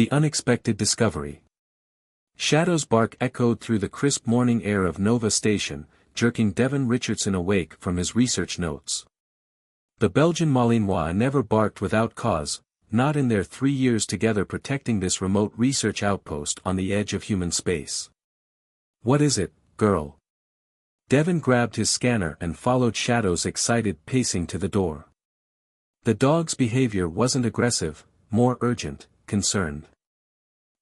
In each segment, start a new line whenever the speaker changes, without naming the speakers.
The unexpected discovery. Shadow's bark echoed through the crisp morning air of Nova Station, jerking Devon Richardson awake from his research notes. The Belgian Malinois never barked without cause, not in their 3 years together protecting this remote research outpost on the edge of human space. "What is it, girl?" Devon grabbed his scanner and followed Shadow's excited pacing to the door. The dog's behavior wasn't aggressive, more urgent, concerned.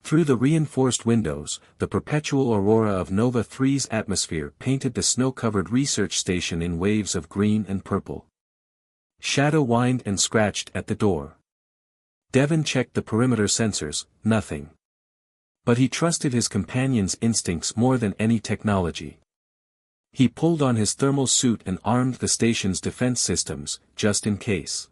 Through the reinforced windows, the perpetual aurora of Nova 3's atmosphere painted the snow-covered research station in waves of green and purple. Shadow whined and scratched at the door. Devon checked the perimeter sensors, nothing. But he trusted his companion's instincts more than any technology. He pulled on his thermal suit and armed the station's defense systems, just in case.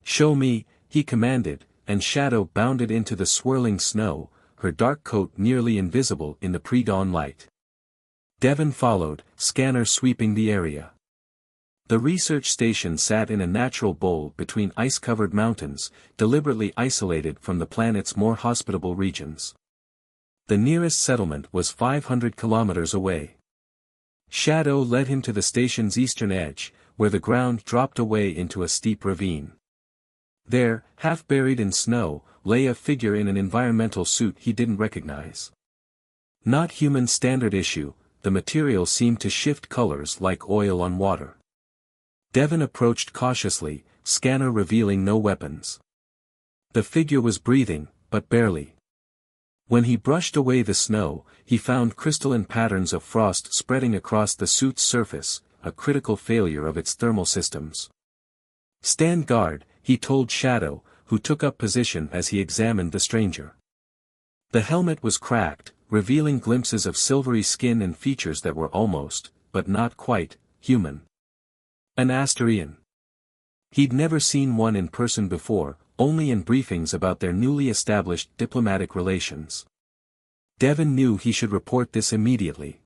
"Show me," he commanded, and Shadow bounded into the swirling snow, her dark coat nearly invisible in the pre-dawn light. Devon followed, scanner sweeping the area. The research station sat in a natural bowl between ice-covered mountains, deliberately isolated from the planet's more hospitable regions. The nearest settlement was 500 kilometers away. Shadow led him to the station's eastern edge, where the ground dropped away into a steep ravine. There, half buried in snow, lay a figure in an environmental suit he didn't recognize. Not human standard issue, the material seemed to shift colors like oil on water. Devon approached cautiously, scanner revealing no weapons. The figure was breathing, but barely. When he brushed away the snow, he found crystalline patterns of frost spreading across the suit's surface, a critical failure of its thermal systems. "Stand guard," he told Shadow, who took up position as he examined the stranger. The helmet was cracked, revealing glimpses of silvery skin and features that were almost, but not quite, human. An Asterian. He'd never seen one in person before, only in briefings about their newly established diplomatic relations. Devon knew he should report this immediately.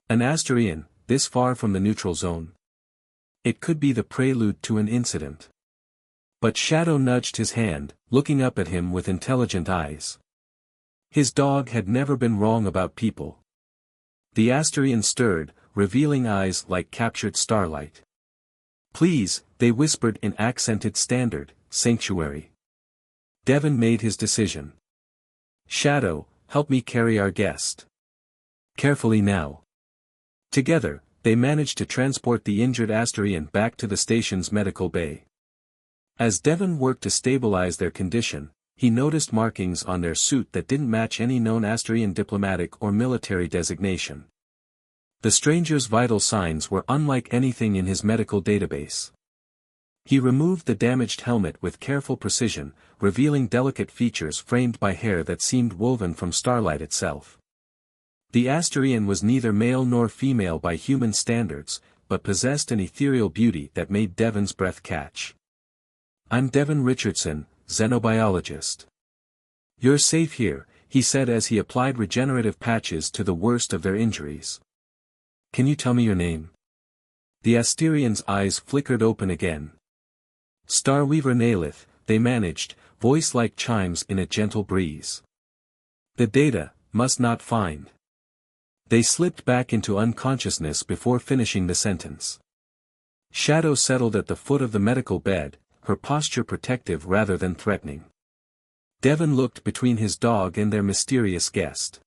An Asterian, this far from the neutral zone? It could be the prelude to an incident. But Shadow nudged his hand, looking up at him with intelligent eyes. His dog had never been wrong about people. The Asterian stirred, revealing eyes like captured starlight. "Please," they whispered in accented standard, "sanctuary." Devon made his decision. "Shadow, help me carry our guest." "Carefully now." Together, they managed to transport the injured Asterian back to the station's medical bay. As Devon worked to stabilize their condition, he noticed markings on their suit that didn't match any known Asterian diplomatic or military designation. The stranger's vital signs were unlike anything in his medical database. He removed the damaged helmet with careful precision, revealing delicate features framed by hair that seemed woven from starlight itself. The Asterian was neither male nor female by human standards, but possessed an ethereal beauty that made Devon's breath catch. "I'm Devon Richardson, xenobiologist. You're safe here," he said as he applied regenerative patches to the worst of their injuries. "Can you tell me your name?" The Asterian's eyes flickered open again. "Starweaver Nalith," they managed, voice like chimes in a gentle breeze. "The data, must not find." They slipped back into unconsciousness before finishing the sentence. Shadow settled at the foot of the medical bed, her posture protective rather than threatening. Devon looked between his dog and their mysterious guest.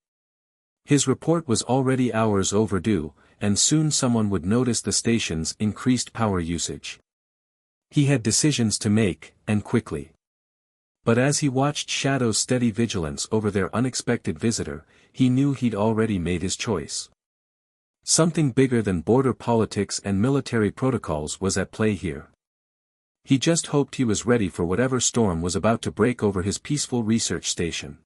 His report was already hours overdue, and soon someone would notice the station's increased power usage. He had decisions to make, and quickly. But as he watched Shadow's steady vigilance over their unexpected visitor, he knew he'd already made his choice. Something bigger than border politics and military protocols was at play here. He just hoped he was ready for whatever storm was about to break over his peaceful research station.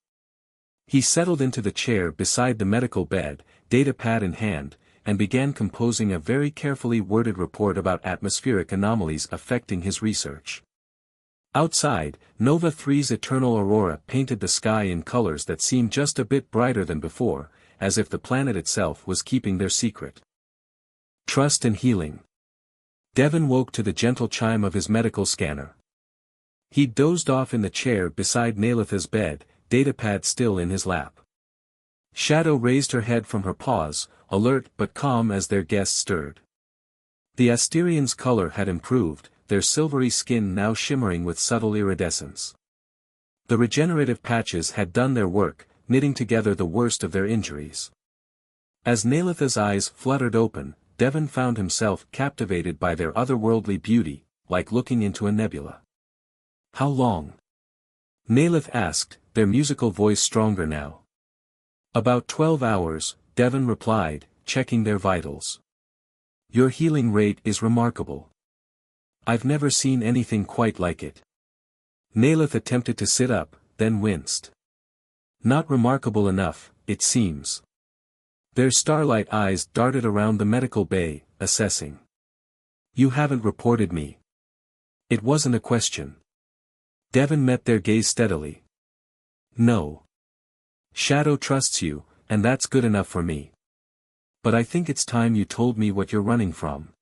He settled into the chair beside the medical bed, datapad in hand, and began composing a very carefully worded report about atmospheric anomalies affecting his research. Outside, Nova 3's eternal aurora painted the sky in colors that seemed just a bit brighter than before, as if the planet itself was keeping their secret. Trust and healing. Devon woke to the gentle chime of his medical scanner. He'd dozed off in the chair beside Nalitha's bed, datapad still in his lap. Shadow raised her head from her paws, alert but calm as their guest stirred. The Asterian's color had improved, their silvery skin now shimmering with subtle iridescence. The regenerative patches had done their work, knitting together the worst of their injuries. As Nailitha's eyes fluttered open, Devon found himself captivated by their otherworldly beauty, like looking into a nebula. "How long?" Nailith asked, their musical voice stronger now. "About 12 hours, Devon replied, checking their vitals. "Your healing rate is remarkable. I've never seen anything quite like it." Nailith attempted to sit up, then winced. "Not remarkable enough, it seems." Their starlight eyes darted around the medical bay, assessing. "You haven't reported me." It wasn't a question. Devon met their gaze steadily. "No. Shadow trusts you, and that's good enough for me. But I think it's time you told me what you're running from."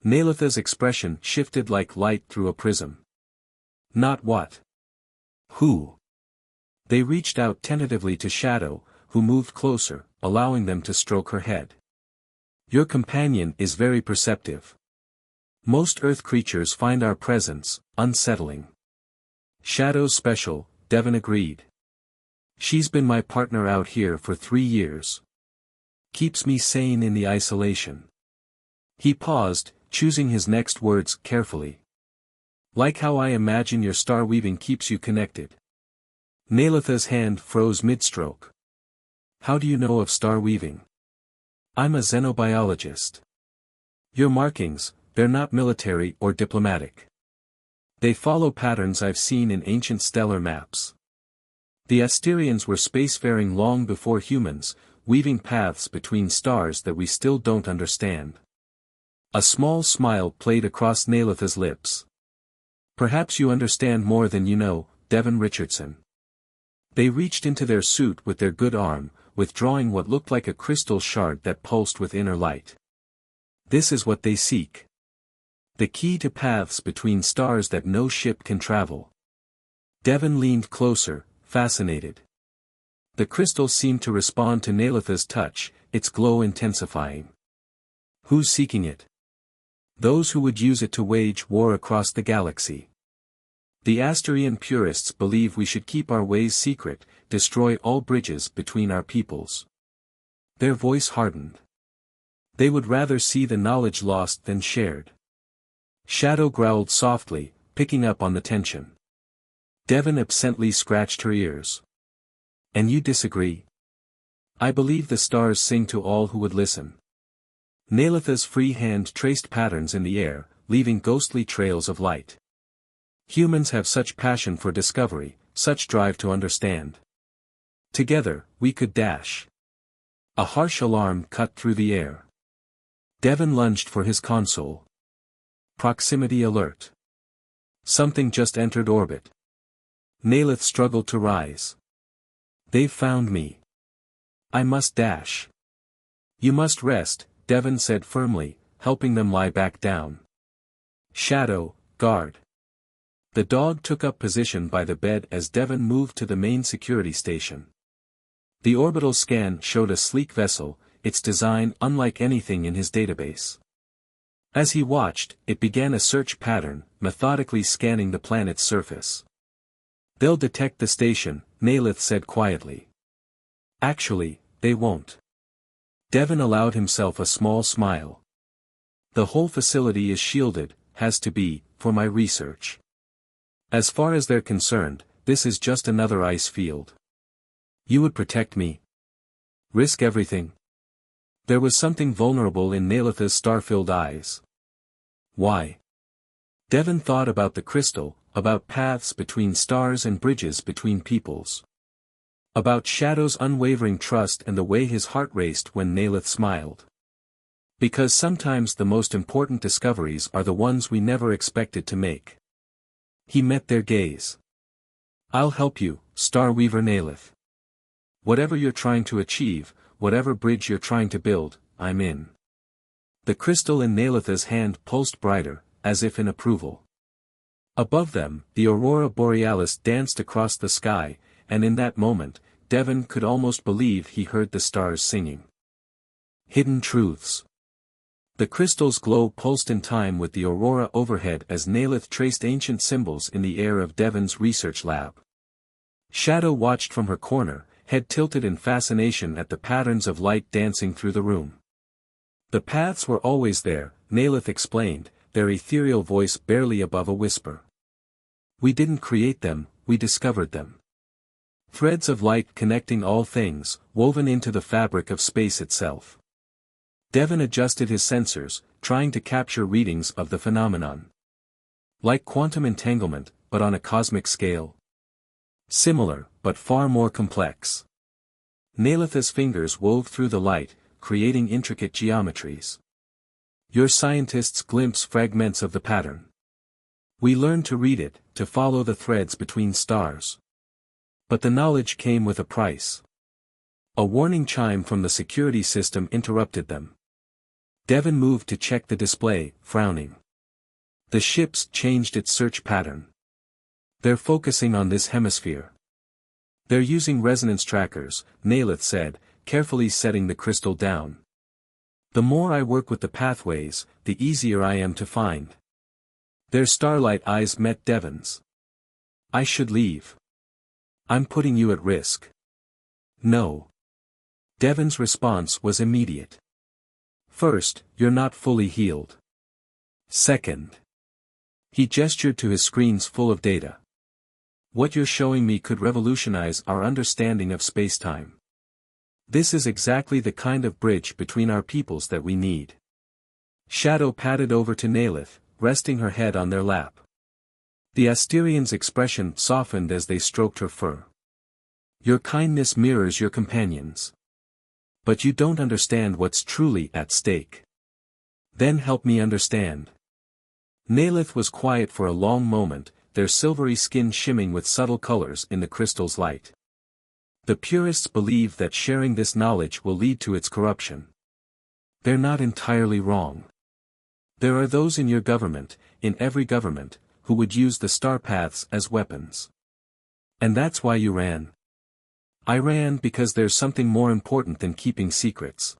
Nailitha's expression shifted like light through a prism. "Not what?" "Who?" They reached out tentatively to Shadow, who moved closer, allowing them to stroke her head. "Your companion is very perceptive. Most Earth creatures find our presence unsettling." "Shadow's special," Devon agreed. "She's been my partner out here for 3 years. Keeps me sane in the isolation." He paused, choosing his next words carefully. "Like how I imagine your star weaving keeps you connected." Nailitha's hand froze mid-stroke. "How do you know of star weaving?" "I'm a xenobiologist." "Your markings, they're not military or diplomatic. They follow patterns I've seen in ancient stellar maps. The Asterians were spacefaring long before humans, weaving paths between stars that we still don't understand." A small smile played across Nailitha's lips. "Perhaps you understand more than you know, Devon Richardson." They reached into their suit with their good arm, withdrawing what looked like a crystal shard that pulsed with inner light. "This is what they seek. The key to paths between stars that no ship can travel." Devon leaned closer, fascinated. The crystal seemed to respond to Nailitha's touch, its glow intensifying. "Who's seeking it?" "Those who would use it to wage war across the galaxy. The Asterian purists believe we should keep our ways secret, destroy all bridges between our peoples." Their voice hardened. "They would rather see the knowledge lost than shared." Shadow growled softly, picking up on the tension. Devon absently scratched her ears. "And you disagree?" "I believe the stars sing to all who would listen." Nailitha's free hand traced patterns in the air, leaving ghostly trails of light. "Humans have such passion for discovery, such drive to understand. Together, we could dash." A harsh alarm cut through the air. Devon lunged for his console. Proximity alert. Something just entered orbit. Nailith struggled to rise. "They've found me. I must dash." "You must rest," Devon said firmly, helping them lie back down. "Shadow, guard." The dog took up position by the bed as Devon moved to the main security station. The orbital scan showed a sleek vessel, its design unlike anything in his database. As he watched, it began a search pattern, methodically scanning the planet's surface. "They'll detect the station," Nailith said quietly. "Actually, they won't." Devon allowed himself a small smile. "The whole facility is shielded, has to be, for my research. As far as they're concerned, this is just another ice field." "You would protect me?" "Risk everything." There was something vulnerable in Nailitha's star-filled eyes. "Why?" Devon thought about the crystal, about paths between stars and bridges between peoples. About Shadow's unwavering trust and the way his heart raced when Nailith smiled. Because sometimes the most important discoveries are the ones we never expected to make. He met their gaze. "I'll help you, Star Weaver Nailith. Whatever you're trying to achieve, whatever bridge you're trying to build, I'm in." The crystal in Nailitha's hand pulsed brighter, as if in approval. Above them, the aurora borealis danced across the sky, and in that moment, Devon could almost believe he heard the stars singing. Hidden truths. The crystal's glow pulsed in time with the aurora overhead as Nalith traced ancient symbols in the air of Devon's research lab. Shadow watched from her corner, head tilted in fascination at the patterns of light dancing through the room. The paths were always there, Nalith explained, their ethereal voice barely above a whisper. We didn't create them, we discovered them. Threads of light connecting all things, woven into the fabric of space itself. Devon adjusted his sensors, trying to capture readings of the phenomenon. Like quantum entanglement, but on a cosmic scale. Similar, but far more complex. Nalith's fingers wove through the light, creating intricate geometries. Your scientists glimpse fragments of the pattern. We learn to read it, to follow the threads between stars. But the knowledge came with a price. A warning chime from the security system interrupted them. Devon moved to check the display, frowning. The ship's changed its search pattern. They're focusing on this hemisphere. They're using resonance trackers, Nalith said, carefully setting the crystal down. The more I work with the pathways, the easier I am to find. Their starlight eyes met Devon's. I should leave. I'm putting you at risk. No. Devon's response was immediate. First, you're not fully healed. Second. He gestured to his screens full of data. What you're showing me could revolutionize our understanding of space-time. This is exactly the kind of bridge between our peoples that we need. Shadow padded over to Nalith, resting her head on their lap. The Asterian's expression softened as they stroked her fur. Your kindness mirrors your companions. But you don't understand what's truly at stake. Then help me understand. Nalith was quiet for a long moment, their silvery skin shimming with subtle colors in the crystal's light. The purists believe that sharing this knowledge will lead to its corruption. They're not entirely wrong. There are those in your government, in every government, who would use the star paths as weapons. And that's why you ran. I ran because there's something more important than keeping secrets.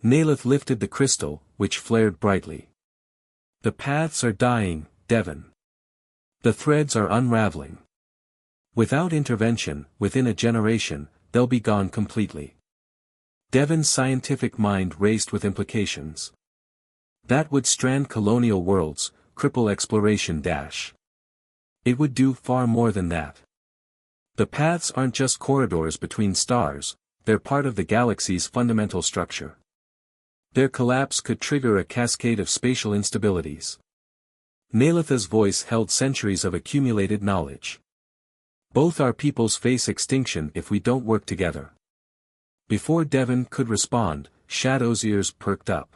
Nalith lifted the crystal, which flared brightly. The paths are dying, Devon. The threads are unraveling. Without intervention, within a generation, they'll be gone completely. Devon's scientific mind raced with implications. That would strand colonial worlds, cripple exploration. It would do far more than that. The paths aren't just corridors between stars, they're part of the galaxy's fundamental structure. Their collapse could trigger a cascade of spatial instabilities. Nalith's voice held centuries of accumulated knowledge. Both our peoples face extinction if we don't work together. Before Devon could respond, Shadow's ears perked up.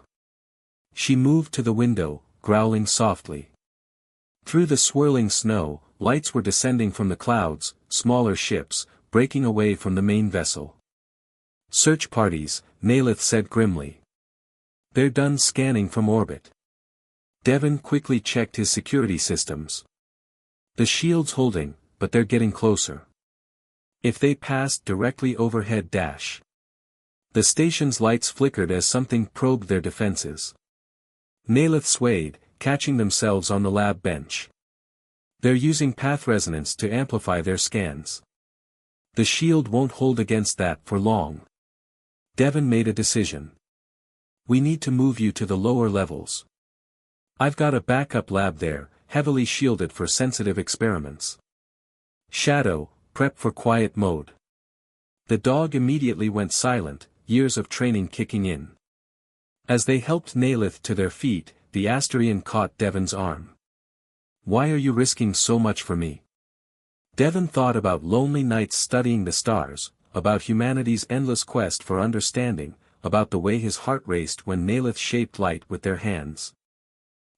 She moved to the window, growling softly. Through the swirling snow, lights were descending from the clouds, smaller ships, breaking away from the main vessel. Search parties, Nalith said grimly. They're done scanning from orbit. Devon quickly checked his security systems. The shield's holding, but they're getting closer. If they passed directly overhead. The station's lights flickered as something probed their defenses. Nalith swayed, catching themselves on the lab bench. They're using path resonance to amplify their scans. The shield won't hold against that for long. Devon made a decision. We need to move you to the lower levels. I've got a backup lab there, heavily shielded for sensitive experiments. Shadow, prep for quiet mode. The dog immediately went silent, years of training kicking in. As they helped Nalith to their feet, the Asterian caught Devon's arm. Why are you risking so much for me? Devon thought about lonely nights studying the stars, about humanity's endless quest for understanding, about the way his heart raced when Nalith shaped light with their hands.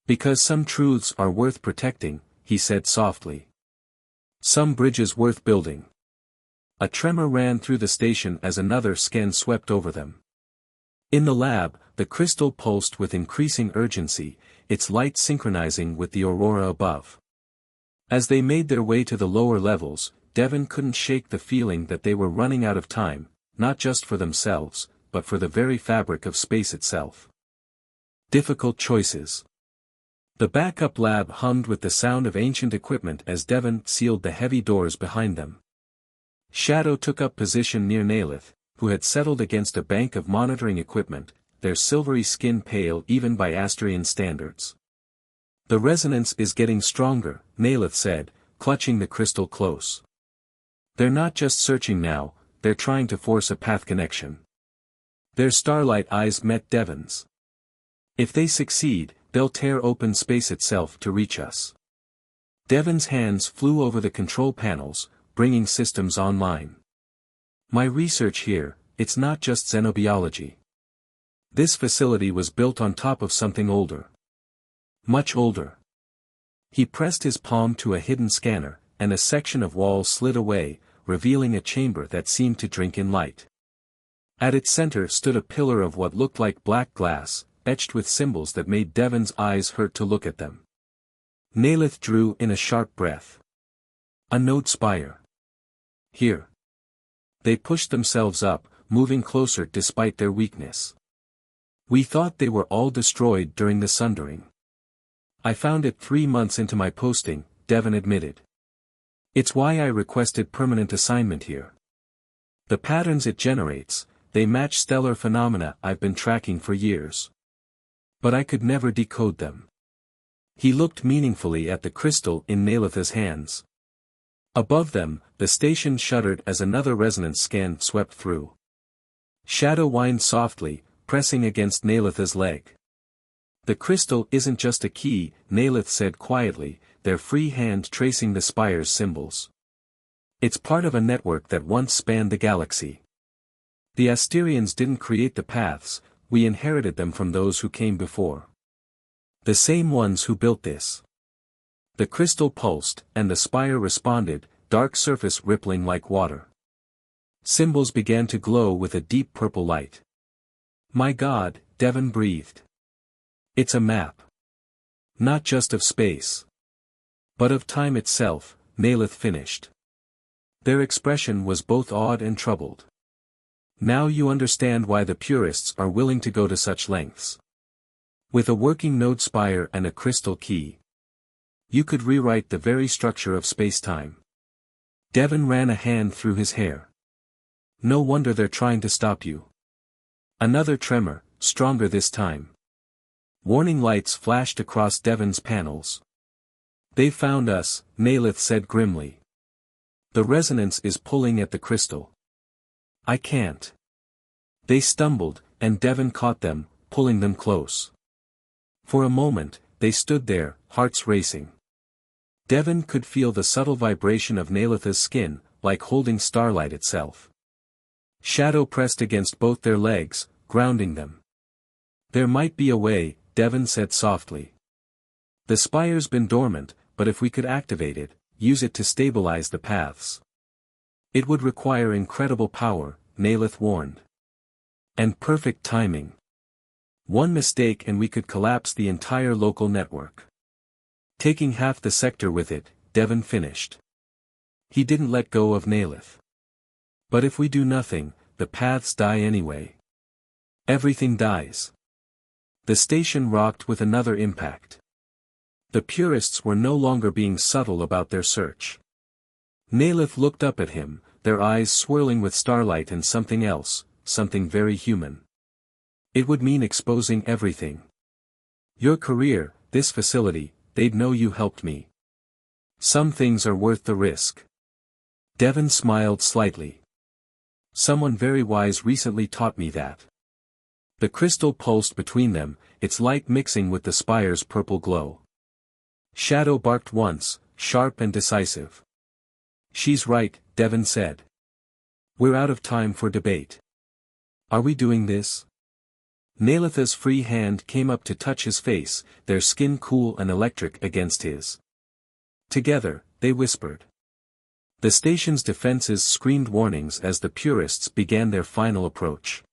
Because some truths are worth protecting, he said softly. Some bridges worth building. A tremor ran through the station as another scan swept over them. In the lab, the crystal pulsed with increasing urgency, its light synchronizing with the aurora above. As they made their way to the lower levels, Devon couldn't shake the feeling that they were running out of time, not just for themselves, but for the very fabric of space itself. Difficult choices. The backup lab hummed with the sound of ancient equipment as Devon sealed the heavy doors behind them. Shadow took up position near Nalith, who had settled against a bank of monitoring equipment, their silvery skin pale even by Asterian standards. "The resonance is getting stronger," Nalith said, clutching the crystal close. "They're not just searching now, they're trying to force a path connection." Their starlight eyes met Devon's. "If they succeed, they'll tear open space itself to reach us." Devon's hands flew over the control panels, bringing systems online. "My research here, it's not just xenobiology. This facility was built on top of something older. Much older." He pressed his palm to a hidden scanner, and a section of wall slid away, revealing a chamber that seemed to drink in light. At its center stood a pillar of what looked like black glass, etched with symbols that made Devon's eyes hurt to look at them. Nalith drew in a sharp breath. "A node spire. Here." They pushed themselves up, moving closer despite their weakness. "We thought they were all destroyed during the sundering. I found it 3 months into my posting," Devon admitted. "It's why I requested permanent assignment here. The patterns it generates, they match stellar phenomena I've been tracking for years. But I could never decode them." He looked meaningfully at the crystal in Nalith's hands. Above them, the station shuddered as another resonance scan swept through. Shadow whined softly, pressing against Nalith's leg. "The crystal isn't just a key," Nalith said quietly, their free hand tracing the spire's symbols. "It's part of a network that once spanned the galaxy. The Asterians didn't create the paths, we inherited them from those who came before. The same ones who built this." The crystal pulsed, and the spire responded, dark surface rippling like water. Symbols began to glow with a deep purple light. "My God," Devon breathed. "It's a map. Not just of space. But of time itself," Nalith finished. Their expression was both awed and troubled. "Now you understand why the purists are willing to go to such lengths. With a working node spire and a crystal key, you could rewrite the very structure of space-time." Devon ran a hand through his hair. "No wonder they're trying to stop you." Another tremor, stronger this time. Warning lights flashed across Devon's panels. "They found us," Nalith said grimly. "The resonance is pulling at the crystal. I can't." They stumbled, and Devon caught them, pulling them close. For a moment, they stood there, hearts racing. Devon could feel the subtle vibration of Nalith's skin, like holding starlight itself. Shadow pressed against both their legs, grounding them. "There might be a way," Devon said softly. "The spire's been dormant, but if we could activate it, use it to stabilize the paths." "It would require incredible power," Nalith warned. "And perfect timing. One mistake and we could collapse the entire local network." Taking half the sector with it, Devon finished. He didn't let go of Nalith. "But if we do nothing, the paths die anyway. Everything dies." The station rocked with another impact. The purists were no longer being subtle about their search. Nalith looked up at him, their eyes swirling with starlight and something else, something very human. "It would mean exposing everything. Your career, this facility, they'd know you helped me. Some things are worth the risk." Devon smiled slightly. "Someone very wise recently taught me that." The crystal pulsed between them, its light mixing with the spire's purple glow. Shadow barked once, sharp and decisive. "She's right," Devon said. "We're out of time for debate. Are we doing this?" Nalith's free hand came up to touch his face, their skin cool and electric against his. Together, they whispered. The station's defenses screamed warnings as the purists began their final approach.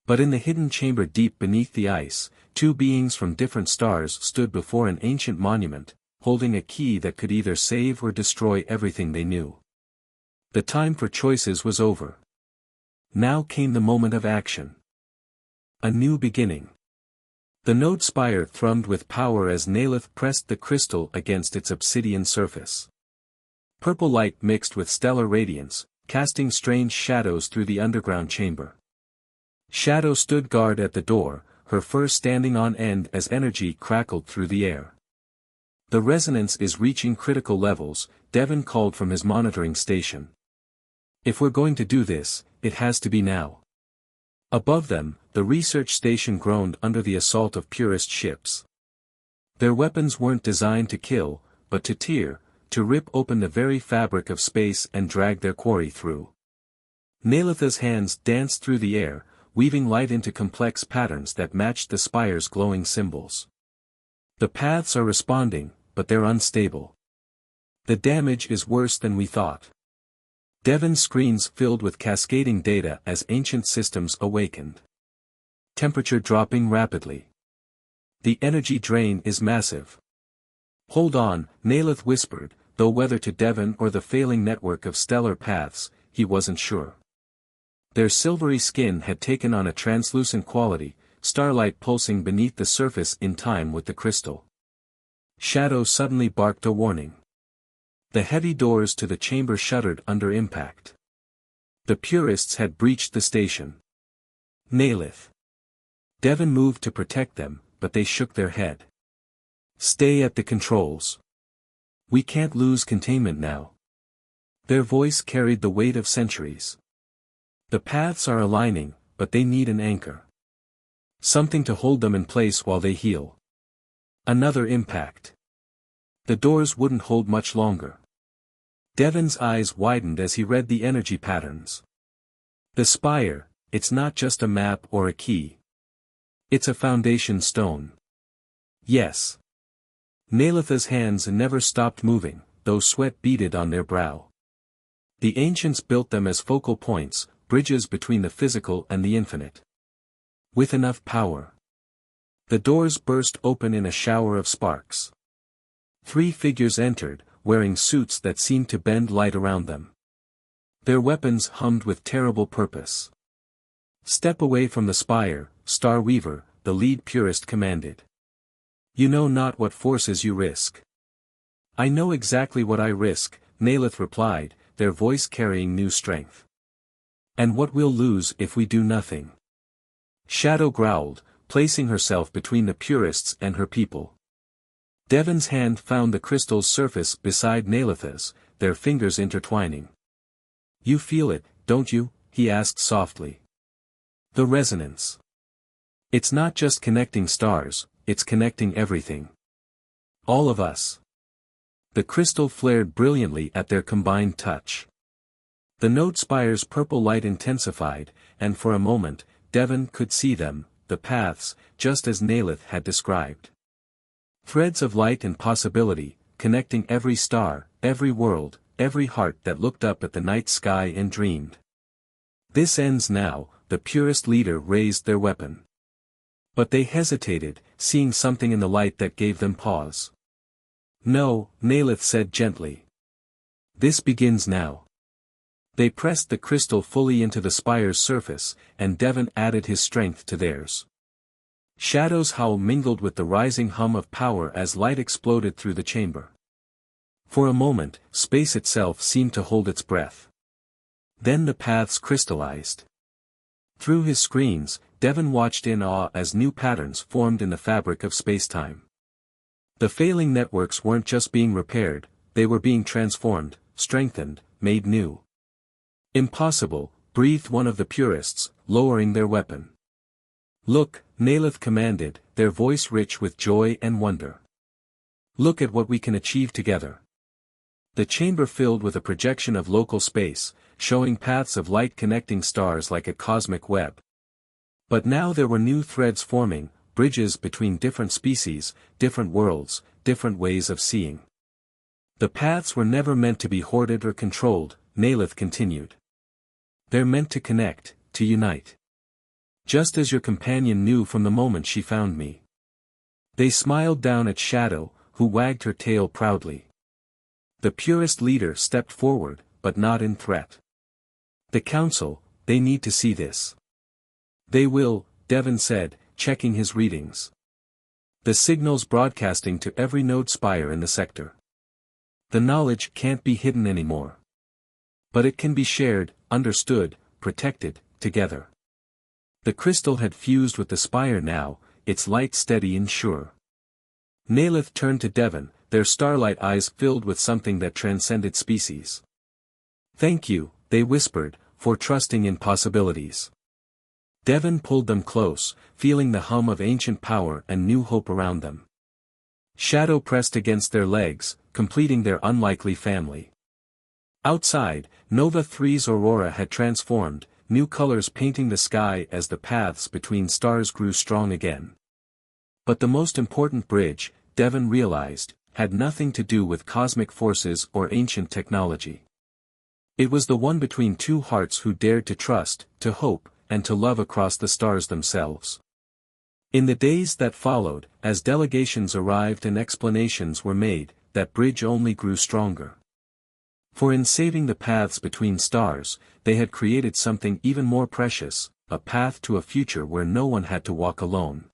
But in the hidden chamber deep beneath the ice, 2 beings from different stars stood before an ancient monument, holding a key that could either save or destroy everything they knew. The time for choices was over. Now came the moment of action. A new beginning. The node spire thrummed with power as Nalith pressed the crystal against its obsidian surface. Purple light mixed with stellar radiance, casting strange shadows through the underground chamber. Shadow stood guard at the door, her fur standing on end as energy crackled through the air. The resonance is reaching critical levels, Devon called from his monitoring station. If we're going to do this, it has to be now. Above them, the research station groaned under the assault of purist ships. Their weapons weren't designed to kill, but to tear, to rip open the very fabric of space and drag their quarry through. Nalitha's hands danced through the air, weaving light into complex patterns that matched the spire's glowing symbols. The paths are responding, but they're unstable. The damage is worse than we thought. Devon's screens filled with cascading data as ancient systems awakened. Temperature dropping rapidly. The energy drain is massive. Hold on, Nalith whispered, though whether to Devon or the failing network of stellar paths, he wasn't sure. Their silvery skin had taken on a translucent quality, starlight pulsing beneath the surface in time with the crystal. Shadow suddenly barked a warning. The heavy doors to the chamber shuddered under impact. The purists had breached the station. Nalith. Devon moved to protect them, but they shook their head. Stay at the controls. We can't lose containment now. Their voice carried the weight of centuries. The paths are aligning, but they need an anchor. Something to hold them in place while they heal. Another impact. The doors wouldn't hold much longer. Devon's eyes widened as he read the energy patterns. The spire, it's not just a map or a key. It's a foundation stone. Yes. Nalitha's hands never stopped moving, though sweat beaded on their brow. The ancients built them as focal points, bridges between the physical and the infinite. With enough power. The doors burst open in a shower of sparks. 3 figures entered, wearing suits that seemed to bend light around them. Their weapons hummed with terrible purpose. Step away from the spire, Star Weaver, the lead purist commanded. You know not what forces you risk. I know exactly what I risk, Nalith replied, their voice carrying new strength. And what we'll lose if we do nothing. Shadow growled, placing herself between the purists and her people. Devon's hand found the crystal's surface beside Nalitha's, their fingers intertwining. You feel it, don't you? He asked softly. The resonance. It's not just connecting stars, it's connecting everything. All of us. The crystal flared brilliantly at their combined touch. The node spire's purple light intensified, and for a moment, Devon could see them, the paths, just as Nalith had described. Threads of light and possibility, connecting every star, every world, every heart that looked up at the night sky and dreamed. This ends now, the purist leader raised their weapon. But they hesitated, seeing something in the light that gave them pause. No, Nalith said gently. This begins now. They pressed the crystal fully into the spire's surface, and Devon added his strength to theirs. Shadow's howl mingled with the rising hum of power as light exploded through the chamber. For a moment, space itself seemed to hold its breath. Then the paths crystallized. Through his screens, Devon watched in awe as new patterns formed in the fabric of spacetime. The failing networks weren't just being repaired, they were being transformed, strengthened, made new. Impossible, breathed one of the purists, lowering their weapon. Look, Nalith commanded, their voice rich with joy and wonder. Look at what we can achieve together. The chamber filled with a projection of local space, showing paths of light connecting stars like a cosmic web. But now there were new threads forming, bridges between different species, different worlds, different ways of seeing. The paths were never meant to be hoarded or controlled, Nalith continued. They're meant to connect, to unite. Just as your companion knew from the moment she found me. They smiled down at Shadow, who wagged her tail proudly. The purist leader stepped forward, but not in threat. The Council, they need to see this. They will, Devon said, checking his readings. The signal's broadcasting to every node spire in the sector. The knowledge can't be hidden anymore. But it can be shared, understood, protected, together. The crystal had fused with the spire now, its light steady and sure. Nalith turned to Devon, their starlight eyes filled with something that transcended species. Thank you, they whispered, for trusting in possibilities. Devon pulled them close, feeling the hum of ancient power and new hope around them. Shadow pressed against their legs, completing their unlikely family. Outside, Nova 3's aurora had transformed, new colors painting the sky as the paths between stars grew strong again. But the most important bridge, Devon realized, had nothing to do with cosmic forces or ancient technology. It was the one between two hearts who dared to trust, to hope, and to love across the stars themselves. In the days that followed, as delegations arrived and explanations were made, that bridge only grew stronger. For in saving the paths between stars, they had created something even more precious, a path to a future where no one had to walk alone.